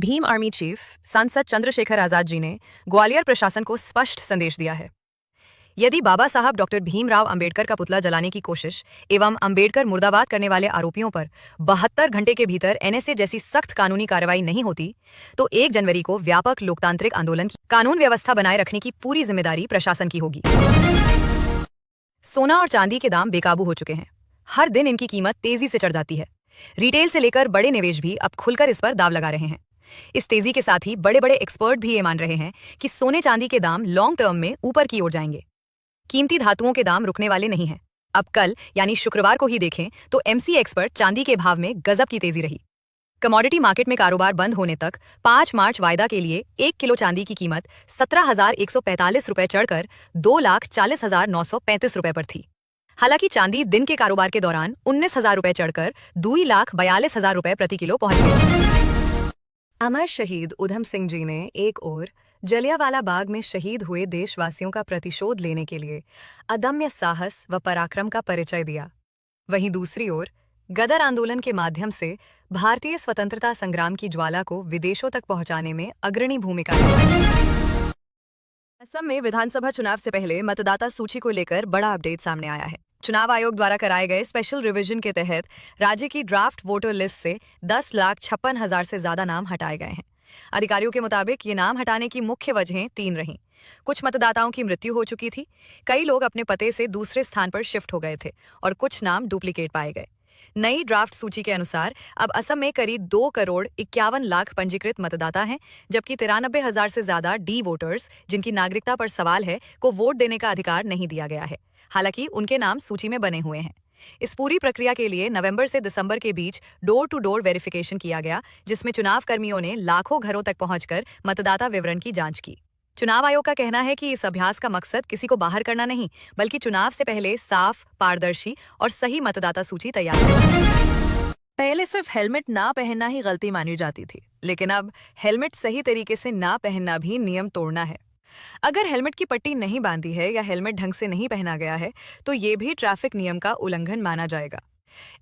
Bhim army chief सांसद चंद्रशेखर आजाद जी ने ग्वालियर प्रशासन को स्पष्ट संदेश दिया है। यदि बाबा साहब डॉक्टर भीमराव अंबेडकर का पुतला जलाने की कोशिश एवं अंबेडकर मुर्दाबाद करने वाले आरोपियों पर 72 घंटे के भीतर एनएसए जैसी सख्त कानूनी कार्रवाई नहीं होती तो 1 जनवरी को व्यापक लोकतांत्रिक आंदोलन की कानून व्यवस्था बनाए रखने की पूरी जिम्मेदारी प्रशासन की होगी। सोना और चांदी के दाम बेकाबू हो चुके हैं। हर दिन इनकी कीमत तेजी से चढ़ जाती है। रिटेल से लेकर बड़े निवेश भी अब खुलकर इस पर दाव लगा रहे हैं। इस तेजी के साथ ही बड़े बड़े एक्सपर्ट भी ये मान रहे हैं कि सोने चांदी के दाम लॉन्ग टर्म में ऊपर की ओर जाएंगे। कीमती धातुओं के दाम रुकने वाले नहीं हैं। अब कल यानी शुक्रवार को ही देखें तो एमसीएक्स पर चांदी के भाव में गजब की तेजी रही। कमोडिटी मार्केट में कारोबार बंद होने तक 5 मार्च वायदा के लिए 1 किलो चांदी की कीमत 17,145 रुपये चढ़कर 2,40,935 रुपये पर थी। हालांकि चांदी दिन के कारोबार के दौरान 19,000 रुपये चढ़कर 2,42,000 रुपये प्रति किलो पहुंच गई। अमर शहीद उधम सिंह जी ने एक ओर जलियांवाला बाग में शहीद हुए देशवासियों का प्रतिशोध लेने के लिए अदम्य साहस व पराक्रम का परिचय दिया, वहीं दूसरी ओर गदर आंदोलन के माध्यम से भारतीय स्वतंत्रता संग्राम की ज्वाला को विदेशों तक पहुंचाने में अग्रणी भूमिका निभाई। असम में विधानसभा चुनाव से पहले मतदाता सूची को लेकर बड़ा अपडेट सामने आया है। चुनाव आयोग द्वारा कराए गए स्पेशल रिवीजन के तहत राज्य की ड्राफ्ट वोटर लिस्ट से 10,56,000 से ज्यादा नाम हटाए गए हैं। अधिकारियों के मुताबिक ये नाम हटाने की मुख्य वजहें 3 रहीं। कुछ मतदाताओं की मृत्यु हो चुकी थी, कई लोग अपने पते से दूसरे स्थान पर शिफ्ट हो गए थे और कुछ नाम डुप्लीकेट पाए गए। नई ड्राफ्ट सूची के अनुसार अब असम में करीब 2,51,00,000 पंजीकृत मतदाता हैं, जबकि 93,000 से ज्यादा डी वोटर्स, जिनकी नागरिकता पर सवाल है, को वोट देने का अधिकार नहीं दिया गया है। हालांकि उनके नाम सूची में बने हुए हैं। इस पूरी प्रक्रिया के लिए नवंबर से दिसंबर के बीच डोर टू डोर वेरिफिकेशन किया गया, जिसमें चुनाव कर्मियों ने लाखों घरों तक पहुंचकर मतदाता विवरण की जांच की। चुनाव आयोग का कहना है कि इस अभ्यास का मकसद किसी को बाहर करना नहीं, बल्कि चुनाव से पहले साफ, पारदर्शी और सही मतदाता सूची तैयार करना। पहले सिर्फ हेलमेट ना पहनना ही गलती मानी जाती थी, लेकिन अब हेलमेट सही तरीके से ना पहनना भी नियम तोड़ना है। अगर हेलमेट की पट्टी नहीं बांधी है या हेलमेट ढंग से नहीं पहना गया है तो ये भी ट्रैफिक नियम का उल्लंघन माना जाएगा।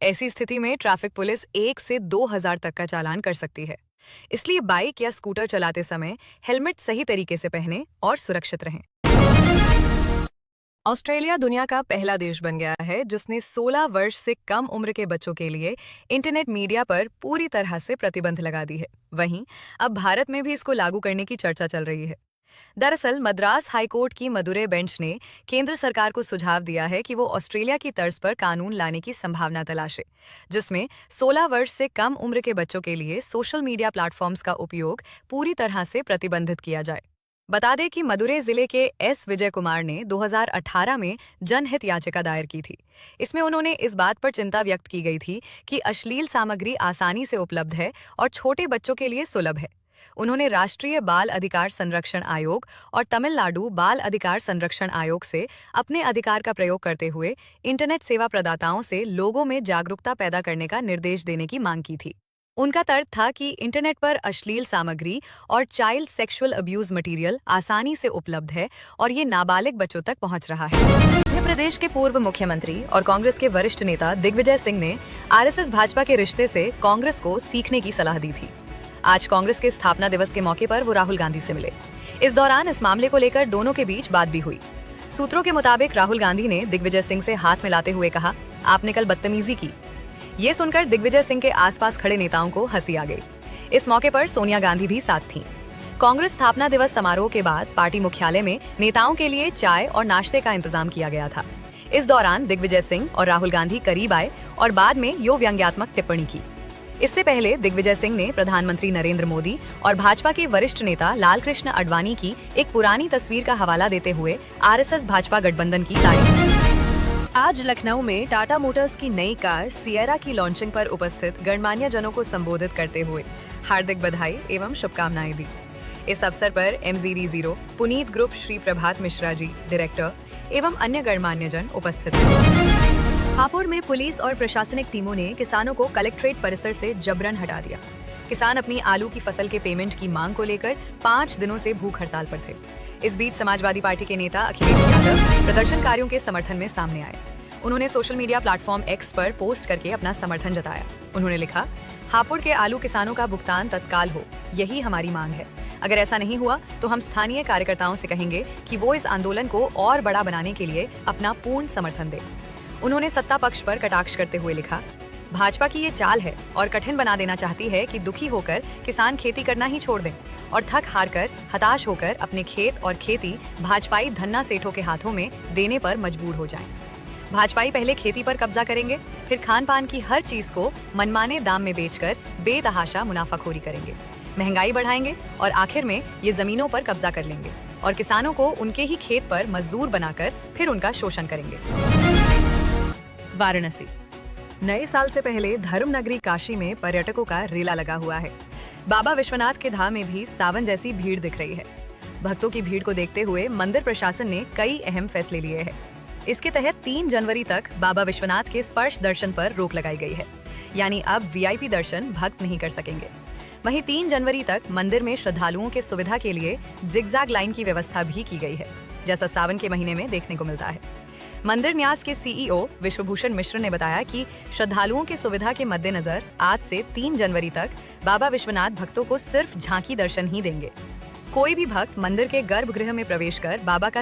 ऐसी स्थिति में ट्रैफिक पुलिस 1 से 2,000 तक का चालान कर सकती है। इसलिए बाइक या स्कूटर चलाते समय हेलमेट सही तरीके से पहने और सुरक्षित रहें। ऑस्ट्रेलिया दुनिया का पहला देश बन गया है जिसने 16 वर्ष से कम उम्र के बच्चों के लिए इंटरनेट मीडिया पर पूरी तरह से प्रतिबंध लगा दी है। वहीं अब भारत में भी इसको लागू करने की चर्चा चल रही है। दरअसल मद्रास हाईकोर्ट की मदुरै बेंच ने केंद्र सरकार को सुझाव दिया है कि वो ऑस्ट्रेलिया की तर्ज पर कानून लाने की संभावना तलाशे, जिसमें 16 वर्ष से कम उम्र के बच्चों के लिए सोशल मीडिया प्लेटफॉर्म्स का उपयोग पूरी तरह से प्रतिबंधित किया जाए। बता दें कि मदुरै जिले के एस विजय कुमार ने 2018 में जनहित याचिका दायर की थी। इसमें उन्होंने इस बात पर चिंता व्यक्त की गई थी कि अश्लील सामग्री आसानी से उपलब्ध है और छोटे बच्चों के लिए सुलभ है। उन्होंने राष्ट्रीय बाल अधिकार संरक्षण आयोग और तमिलनाडु बाल अधिकार संरक्षण आयोग से अपने अधिकार का प्रयोग करते हुए इंटरनेट सेवा प्रदाताओं से लोगों में जागरूकता पैदा करने का निर्देश देने की मांग की थी। उनका तर्क था कि इंटरनेट पर अश्लील सामग्री और चाइल्ड सेक्सुअल अब्यूज मटेरियल आसानी से उपलब्ध है और ये नाबालिग बच्चों तक पहुंच रहा है। मध्य प्रदेश के पूर्व मुख्यमंत्री और कांग्रेस के वरिष्ठ नेता दिग्विजय सिंह ने आरएसएस भाजपा के रिश्ते से कांग्रेस को सीखने की सलाह दी थी। आज कांग्रेस के स्थापना दिवस के मौके पर वो राहुल गांधी से मिले। इस दौरान इस मामले को लेकर दोनों के बीच बात भी हुई। सूत्रों के मुताबिक राहुल गांधी ने दिग्विजय सिंह से हाथ मिलाते हुए कहा, आपने कल बदतमीजी की। ये सुनकर दिग्विजय सिंह के आसपास खड़े नेताओं को हंसी आ गई। इस मौके पर सोनिया गांधी भी साथ थीं। कांग्रेस स्थापना दिवस समारोह के बाद पार्टी मुख्यालय में नेताओं के लिए चाय और नाश्ते का इंतजाम किया गया था। इस दौरान दिग्विजय सिंह और राहुल गांधी करीब आए और बाद में यो व्यंग्यात्मक टिप्पणी की। इससे पहले दिग्विजय सिंह ने प्रधानमंत्री नरेंद्र मोदी और भाजपा के वरिष्ठ नेता लालकृष्ण आडवाणी की एक पुरानी तस्वीर का हवाला देते हुए आरएसएस भाजपा गठबंधन की तारीफ की। आज लखनऊ में टाटा मोटर्स की नई कार सिएरा की लॉन्चिंग पर उपस्थित गणमान्य जनों को संबोधित करते हुए हार्दिक बधाई एवं शुभकामनाएं दी। इस अवसर पर MZD0, पुनीत ग्रुप श्री प्रभात मिश्रा जी, डायरेक्टर एवं अन्य गणमान्य जन उपस्थित थे। हापुड़ में पुलिस और प्रशासनिक टीमों ने किसानों को कलेक्ट्रेट परिसर से जबरन हटा दिया। किसान अपनी आलू की फसल के पेमेंट की मांग को लेकर 5 दिनों से भूख हड़ताल पर थे। इस बीच समाजवादी पार्टी के नेता अखिलेश यादव प्रदर्शनकारियों के समर्थन में सामने आए। उन्होंने सोशल मीडिया प्लेटफॉर्म एक्स पर पोस्ट करके अपना समर्थन जताया। उन्होंने लिखा, हापुड़ के आलू किसानों का भुगतान तत्काल हो, यही हमारी मांग है। अगर ऐसा नहीं हुआ तो हम स्थानीय कार्यकर्ताओं से कहेंगे कि वो इस आंदोलन को और बड़ा बनाने के लिए अपना पूर्ण समर्थन दें। उन्होंने सत्ता पक्ष पर कटाक्ष करते हुए लिखा, भाजपा की ये चाल है और कठिन बना देना चाहती है कि दुखी होकर किसान खेती करना ही छोड़ दें और थक हार कर हताश होकर अपने खेत और खेती भाजपाई धन्ना सेठों के हाथों में देने पर मजबूर हो जाएं। भाजपाई पहले खेती पर कब्जा करेंगे, फिर खान पान की हर चीज को मनमाने दाम में बेचकर बेतहाशा मुनाफाखोरी करेंगे, महंगाई बढ़ाएंगे और आखिर में ये जमीनों पर कब्जा कर लेंगे और किसानों को उनके ही खेत पर मजदूर बनाकर फिर उनका शोषण करेंगे। वाराणसी। नए साल से पहले धर्म नगरी काशी में पर्यटकों का रेला लगा हुआ है। बाबा विश्वनाथ के धाम में भी सावन जैसी भीड़ दिख रही है। भक्तों की भीड़ को देखते हुए मंदिर प्रशासन ने कई अहम फैसले लिए हैं। इसके तहत 3 जनवरी तक बाबा विश्वनाथ के स्पर्श दर्शन पर रोक लगाई गई है, यानी अब वीआईपी दर्शन भक्त नहीं कर सकेंगे। वहीं 3 जनवरी तक मंदिर में श्रद्धालुओं के सुविधा के लिए जिगजैग लाइन की व्यवस्था भी की गई है, जैसा सावन के महीने में देखने को मिलता है। मंदिर न्यास के सीईओ विश्वभूषण मिश्र ने बताया कि श्रद्धालुओं की सुविधा के मद्देनजर आज से 3 जनवरी तक बाबा विश्वनाथ भक्तों को सिर्फ झांकी दर्शन ही देंगे। कोई भी भक्त मंदिर के गर्भगृह में प्रवेश कर बाबा का